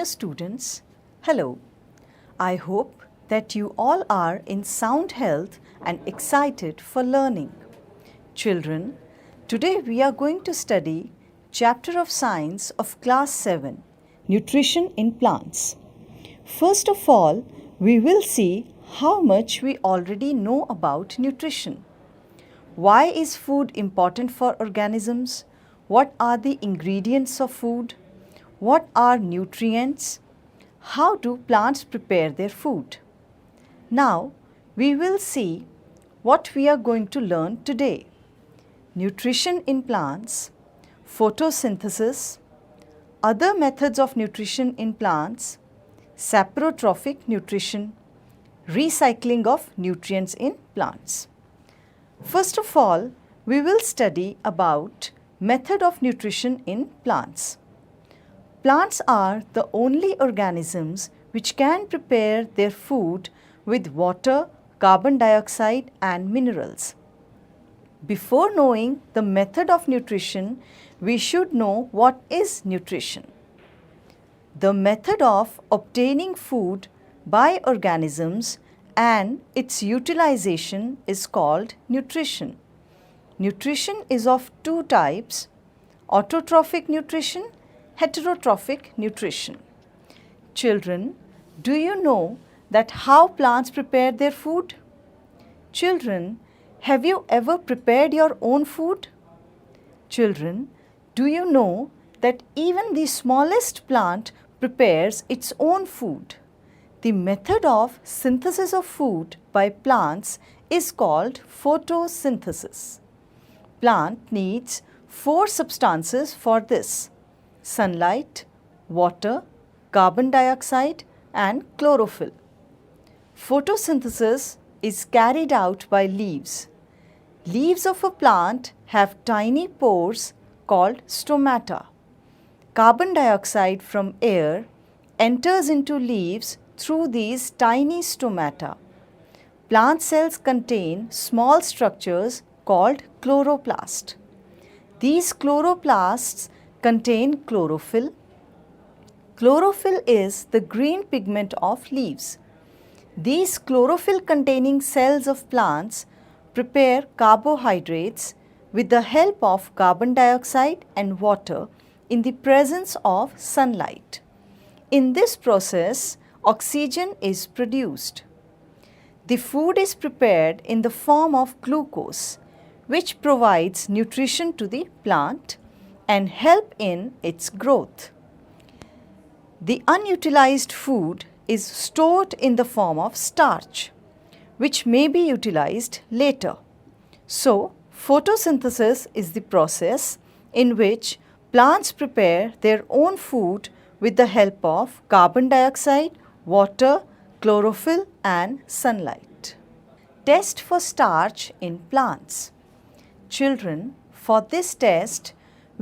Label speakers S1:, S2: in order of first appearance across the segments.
S1: Dear students, hello. I hope that you all are in sound health and excited for learning. Children, today we are going to study Chapter of Science of Class 7, Nutrition in Plants. First of all, we will see how much we already know about nutrition. Why is food important for organisms? What are the ingredients of food? What are nutrients? How do plants prepare their food? Now, we will see what we are going to learn today. Nutrition in plants, photosynthesis, other methods of nutrition in plants, saprotrophic nutrition, recycling of nutrients in plants. First of all, we will study about method of nutrition in plants. Plants are the only organisms which can prepare their food with water, carbon dioxide and minerals. Before knowing the method of nutrition, we should know what is nutrition. The method of obtaining food by organisms and its utilization is called nutrition. Nutrition is of two types: autotrophic nutrition, heterotrophic nutrition. Children, do you know that how plants prepare their food? Children, have you ever prepared your own food? Children, do you know that even the smallest plant prepares its own food? The method of synthesis of food by plants is called photosynthesis. Plant needs 4 substances for this: sunlight, water, carbon dioxide and chlorophyll. Photosynthesis is carried out by leaves. Leaves of a plant have tiny pores called stomata. Carbon dioxide from air enters into leaves through these tiny stomata. Plant cells contain small structures called chloroplast. These chloroplasts contain chlorophyll. Chlorophyll is the green pigment of leaves. These chlorophyll containing cells of plants prepare carbohydrates with the help of carbon dioxide and water in the presence of sunlight. In this process, oxygen is produced. The food is prepared in the form of glucose, which provides nutrition to the plant and help in its growth. The unutilized food is stored in the form of starch, which may be utilized later. So, photosynthesis is the process in which plants prepare their own food with the help of carbon dioxide, water, chlorophyll and sunlight. Test for starch in plants. Children, for this test,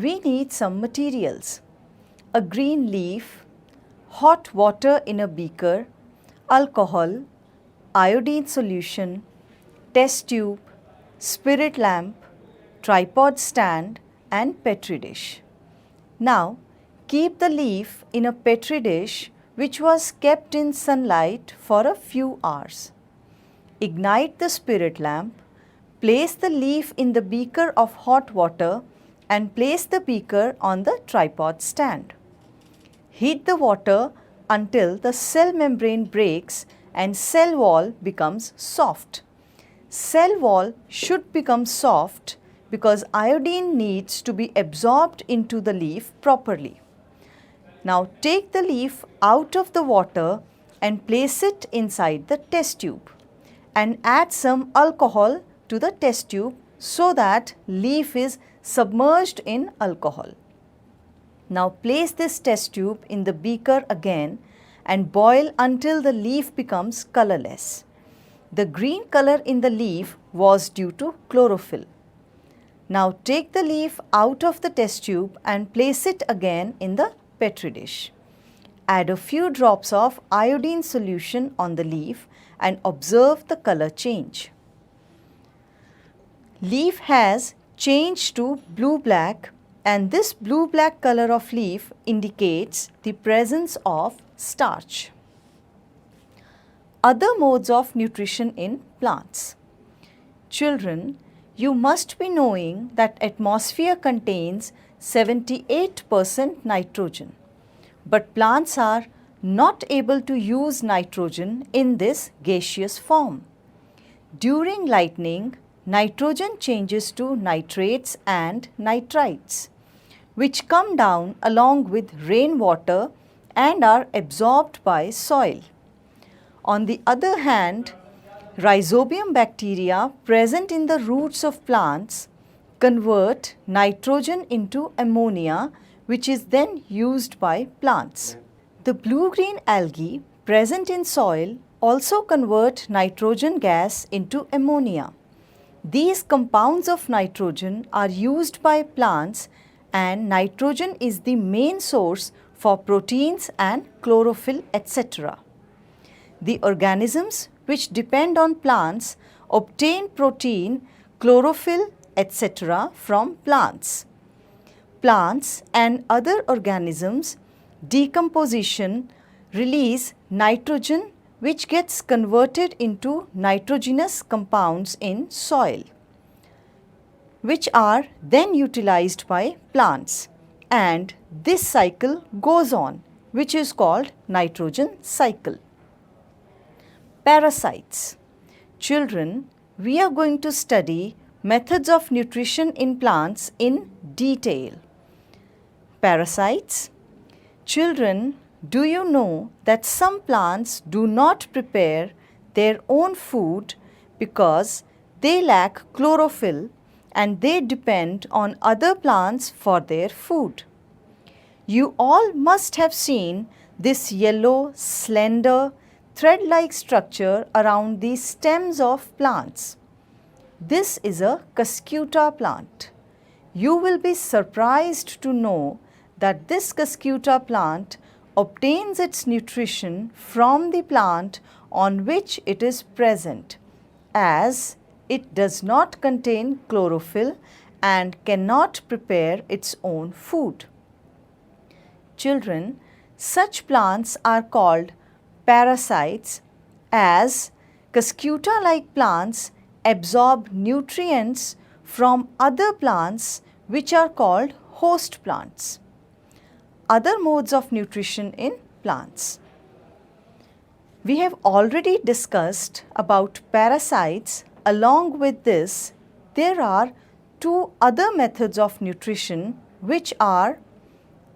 S1: we need some materials: a green leaf, hot water in a beaker, alcohol, iodine solution, test tube, spirit lamp, tripod stand and petri dish. Now, keep the leaf in a petri dish which was kept in sunlight for a few hours. Ignite the spirit lamp. Place the leaf in the beaker of hot water and place the beaker on the tripod stand. Heat the water until the cell membrane breaks and cell wall becomes soft. Cell wall should become soft because iodine needs to be absorbed into the leaf properly. Now take the leaf out of the water and place it inside the test tube and add some alcohol to the test tube so that leaf is submerged in alcohol. Now place this test tube in the beaker again and boil until the leaf becomes colorless. The green color in the leaf was due to chlorophyll. Now take the leaf out of the test tube and place it again in the petri dish. Add a few drops of iodine solution on the leaf and observe the color change. Leaf has changed to blue-black and this blue-black color of leaf indicates the presence of starch. Other modes of nutrition in plants. Children, you must be knowing that atmosphere contains 78% nitrogen, but plants are not able to use nitrogen in this gaseous form. During lightning, nitrogen changes to nitrates and nitrites, which come down along with rainwater and are absorbed by soil. On the other hand, rhizobium bacteria present in the roots of plants convert nitrogen into ammonia, which is then used by plants. The blue-green algae present in soil also convert nitrogen gas into ammonia. These compounds of nitrogen are used by plants, and nitrogen is the main source for proteins and chlorophyll, etc. The organisms which depend on plants obtain protein, chlorophyll, etc. from plants. Plants and other organisms decomposition release nitrogen, which gets converted into nitrogenous compounds in soil, which are then utilized by plants, and this cycle goes on, which is called nitrogen cycle. Parasites. Children, we are going to study methods of nutrition in plants in detail. Parasites. Children, do you know that some plants do not prepare their own food because they lack chlorophyll and they depend on other plants for their food? You all must have seen this yellow, slender, thread-like structure around the stems of plants. This is a Cuscuta plant. You will be surprised to know that this Cuscuta plant obtains its nutrition from the plant on which it is present, as it does not contain chlorophyll and cannot prepare its own food. Children, such plants are called parasites, as Cuscuta-like plants absorb nutrients from other plants which are called host plants. Other modes of nutrition in plants. We have already discussed about parasites. Along with this, there are two other methods of nutrition, which are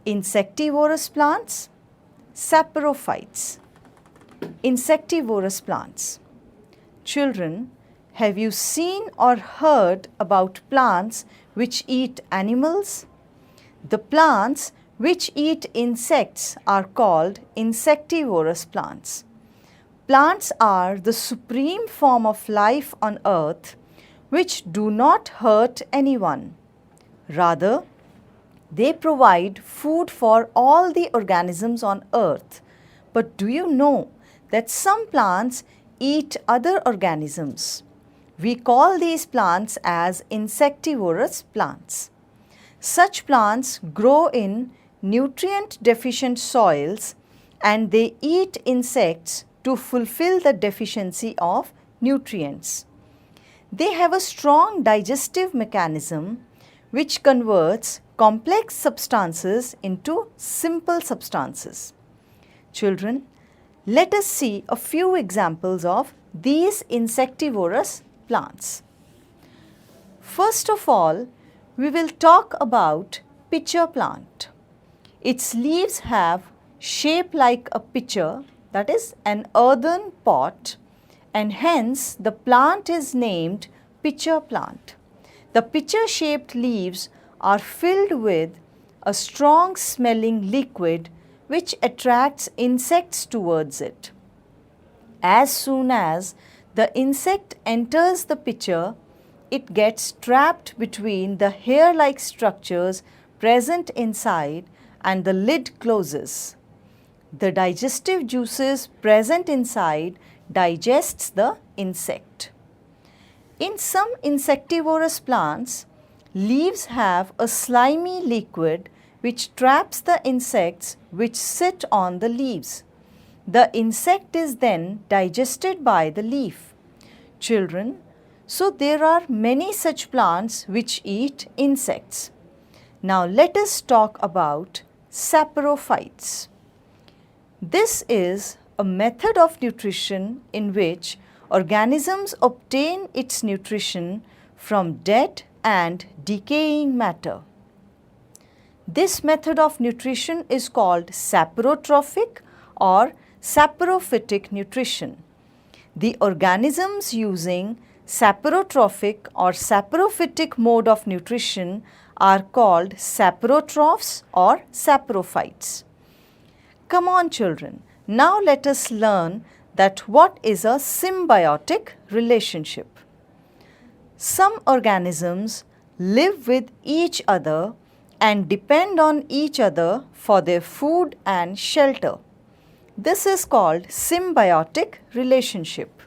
S1: insectivorous plants, saprophytes. Insectivorous plants. Children, have you seen or heard about plants which eat animals? The plants which eat insects are called insectivorous plants. Plants are the supreme form of life on earth which do not hurt anyone. Rather, they provide food for all the organisms on earth. But do you know that some plants eat other organisms? We call these plants as insectivorous plants. Such plants grow in nutrient deficient soils and they eat insects to fulfill the deficiency of nutrients. They have a strong digestive mechanism which converts complex substances into simple substances. Children, let us see a few examples of these insectivorous plants. First of all, we will talk about pitcher plant. Its leaves have shape like a pitcher, that is an earthen pot, and hence the plant is named pitcher plant. The pitcher-shaped leaves are filled with a strong smelling liquid which attracts insects towards it. As soon as the insect enters the pitcher, it gets trapped between the hair-like structures present inside and the lid closes. The digestive juices present inside digests the insect. In some insectivorous plants, Leaves have a slimy liquid which traps the insects which sit on the leaves. The insect is then digested by the leaf. Children, so there are many such plants which eat insects. Now let us talk about saprophytes. This is a method of nutrition in which organisms obtain its nutrition from dead and decaying matter. This method of nutrition is called saprotrophic or saprophytic nutrition. The organisms using saprotrophic or saprophytic mode of nutrition are called saprotrophs or saprophytes. Come on children, now let us learn that what is a symbiotic relationship. Some organisms live with each other and depend on each other for their food and shelter. This is called symbiotic relationship.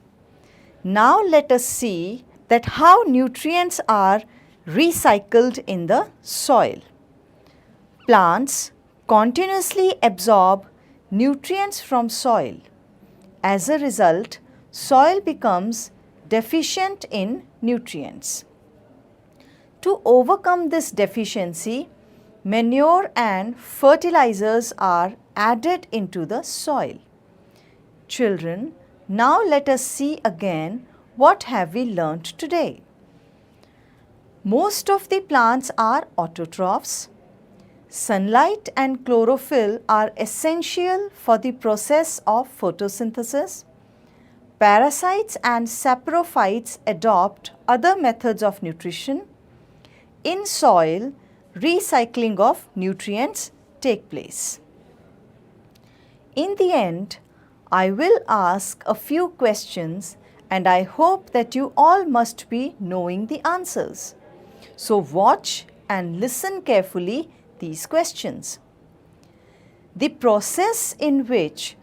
S1: Now let us see that how nutrients are recycled in the soil. Plants continuously absorb nutrients from soil. As a result, soil becomes deficient in nutrients. To overcome this deficiency, manure and fertilizers are added into the soil. Children, now let us see again what have we learnt today. Most of the plants are autotrophs. Sunlight and chlorophyll are essential for the process of photosynthesis. Parasites and saprophytes adopt other methods of nutrition. In soil, recycling of nutrients take place. In the end, I will ask a few questions and I hope that you all must be knowing the answers. So watch and listen carefully these questions. The process in which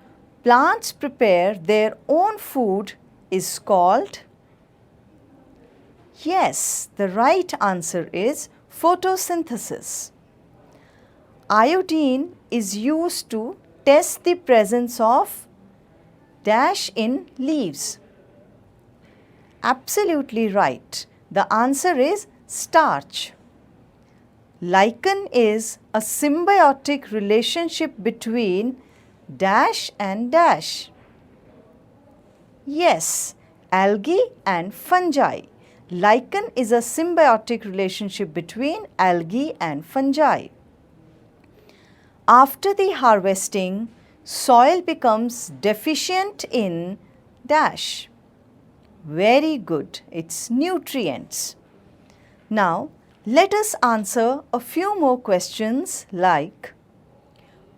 S1: plants prepare their own food is called? Yes, the right answer is photosynthesis. Iodine is used to test the presence of dash in leaves. Absolutely right. The answer is starch. Lichen is a symbiotic relationship between dash and dash. Yes, algae and fungi. Lichen is a symbiotic relationship between algae and fungi. After the harvesting, soil becomes deficient in dash. Very good, it's nutrients. Now, let us answer a few more questions like,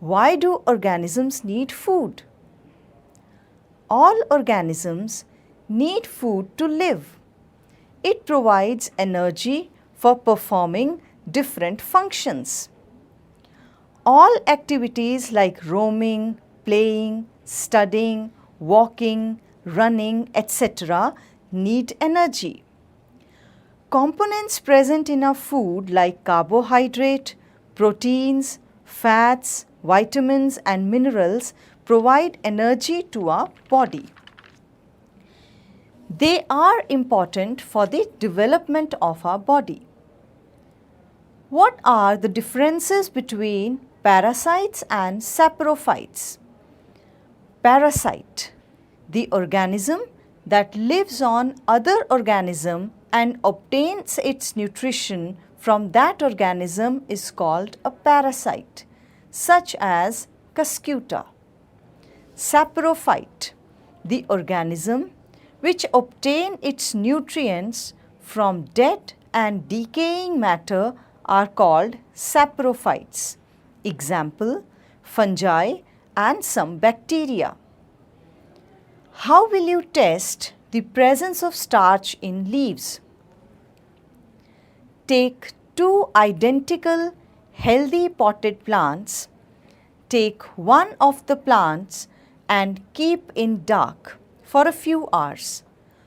S1: why do organisms need food? All organisms need food to live. It provides energy for performing different functions. All activities like roaming, playing, studying, walking, running, etc. need energy. Components present in our food like carbohydrate, proteins, fats, vitamins and minerals provide energy to our body. They are important for the development of our body. What are the differences between parasites and saprophytes? Parasite, the organism that lives on other organism and obtains its nutrition from that organism is called a parasite, such as Cuscuta. Saprophyte, the organism which obtain its nutrients from dead and decaying matter are called saprophytes. Example, fungi and some bacteria. How will you test the presence of starch in leaves? Take two identical healthy potted plants. Take one of the plants and keep in dark for a few hours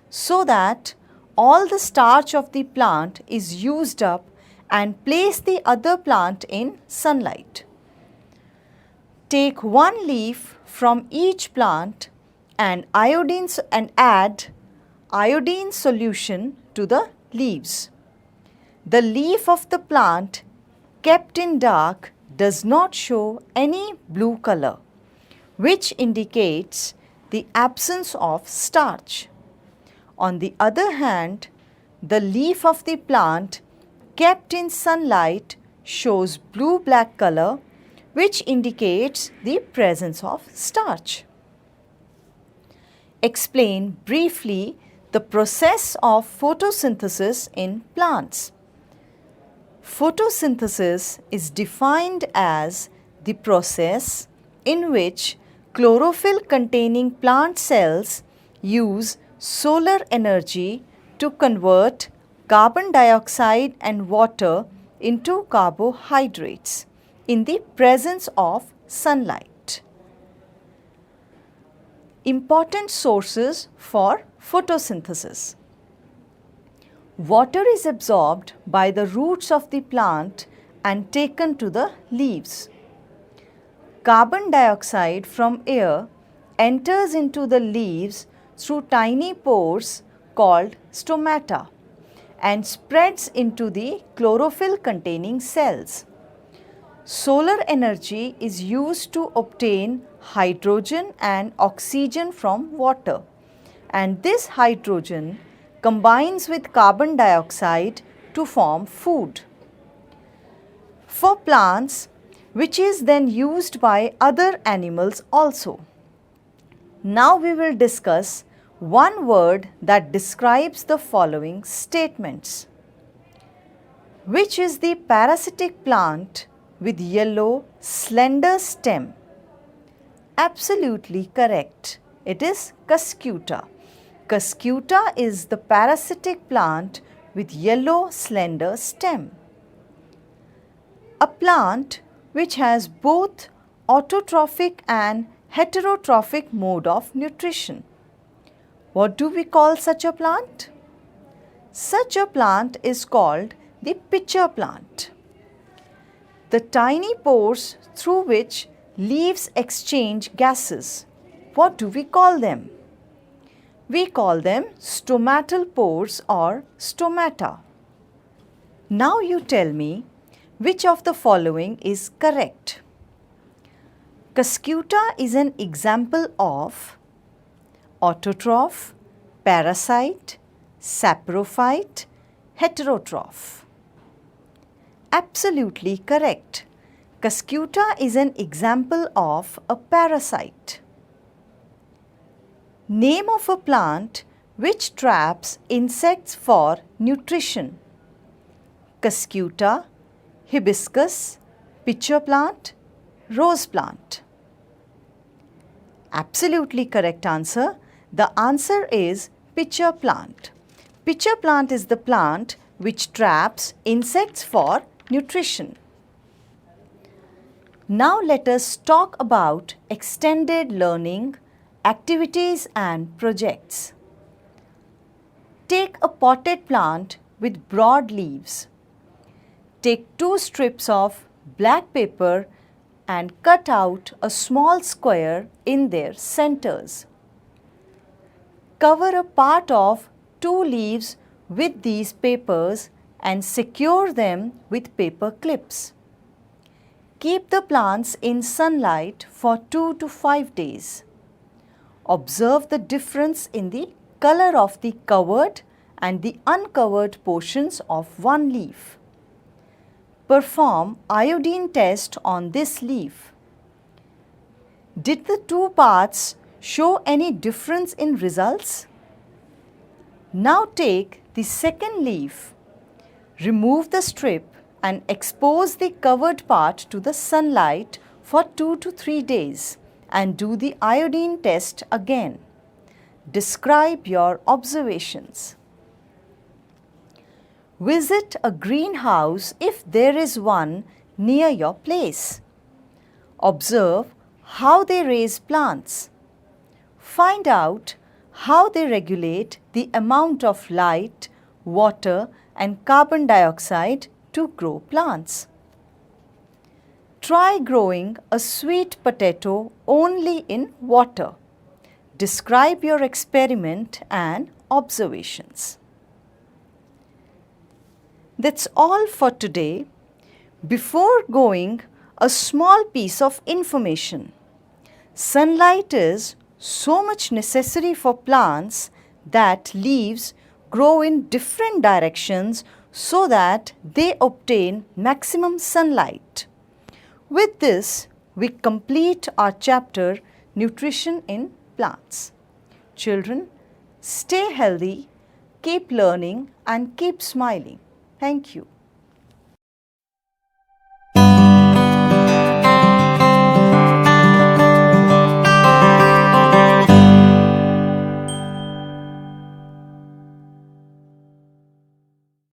S1: so that all the starch of the plant is used up and place the other plant in sunlight. Take one leaf from each plant and add iodine solution to the leaves. The leaf of the plant kept in dark does not show any blue color, which indicates the absence of starch. On the other hand, the leaf of the plant kept in sunlight shows blue-black color, which indicates the presence of starch. Explain briefly the process of photosynthesis in plants. Photosynthesis is defined as the process in which chlorophyll containing plant cells use solar energy to convert carbon dioxide and water into carbohydrates in the presence of sunlight. Important sources for photosynthesis. Water is absorbed by the roots of the plant and taken to the leaves. Carbon dioxide from air enters into the leaves through tiny pores called stomata and spreads into the chlorophyll containing cells. Solar energy is used to obtain hydrogen and oxygen from water, and this hydrogen combines with carbon dioxide to form food for plants, which is then used by other animals also. Now we will discuss one word that describes the following statements. Which is the parasitic plant with yellow slender stem? Absolutely correct. It is Cuscuta. Cuscuta is the parasitic plant with yellow slender stem. A plant which has both autotrophic and heterotrophic mode of nutrition. What do we call such a plant? Such a plant is called the pitcher plant. The tiny pores through which leaves exchange gases. What do we call them? We call them stomatal pores or stomata. Now you tell me which of the following is correct. Cuscuta is an example of autotroph, parasite, saprophyte, heterotroph. Absolutely correct. Cuscuta is an example of a parasite. Name of a plant which traps insects for nutrition. Cuscuta, hibiscus, pitcher plant, rose plant. Absolutely correct answer. The answer is pitcher plant. Pitcher plant is the plant which traps insects for nutrition. Now let us talk about extended learning, activities and projects. Take a potted plant with broad leaves. Take 2 strips of black paper and cut out a small square in their centers. Cover a part of 2 leaves with these papers and secure them with paper clips. Keep the plants in sunlight for 2 to 5 days. Observe the difference in the color of the covered and the uncovered portions of one leaf. Perform iodine test on this leaf. Did the 2 parts show any difference in results? Now take the second leaf. Remove the strip and expose the covered part to the sunlight for 2 to 3 days and do the iodine test again. Describe your observations. Visit a greenhouse if there is one near your place. Observe how they raise plants. Find out how they regulate the amount of light, water and carbon dioxide to grow plants. Try growing a sweet potato only in water. Describe your experiment and observations. That's all for today. Before going, a small piece of information. Sunlight is so much necessary for plants that leaves grow in different directions so that they obtain maximum sunlight. With this, we complete our chapter Nutrition in Plants. Children, stay healthy, keep learning and keep smiling. Thank you.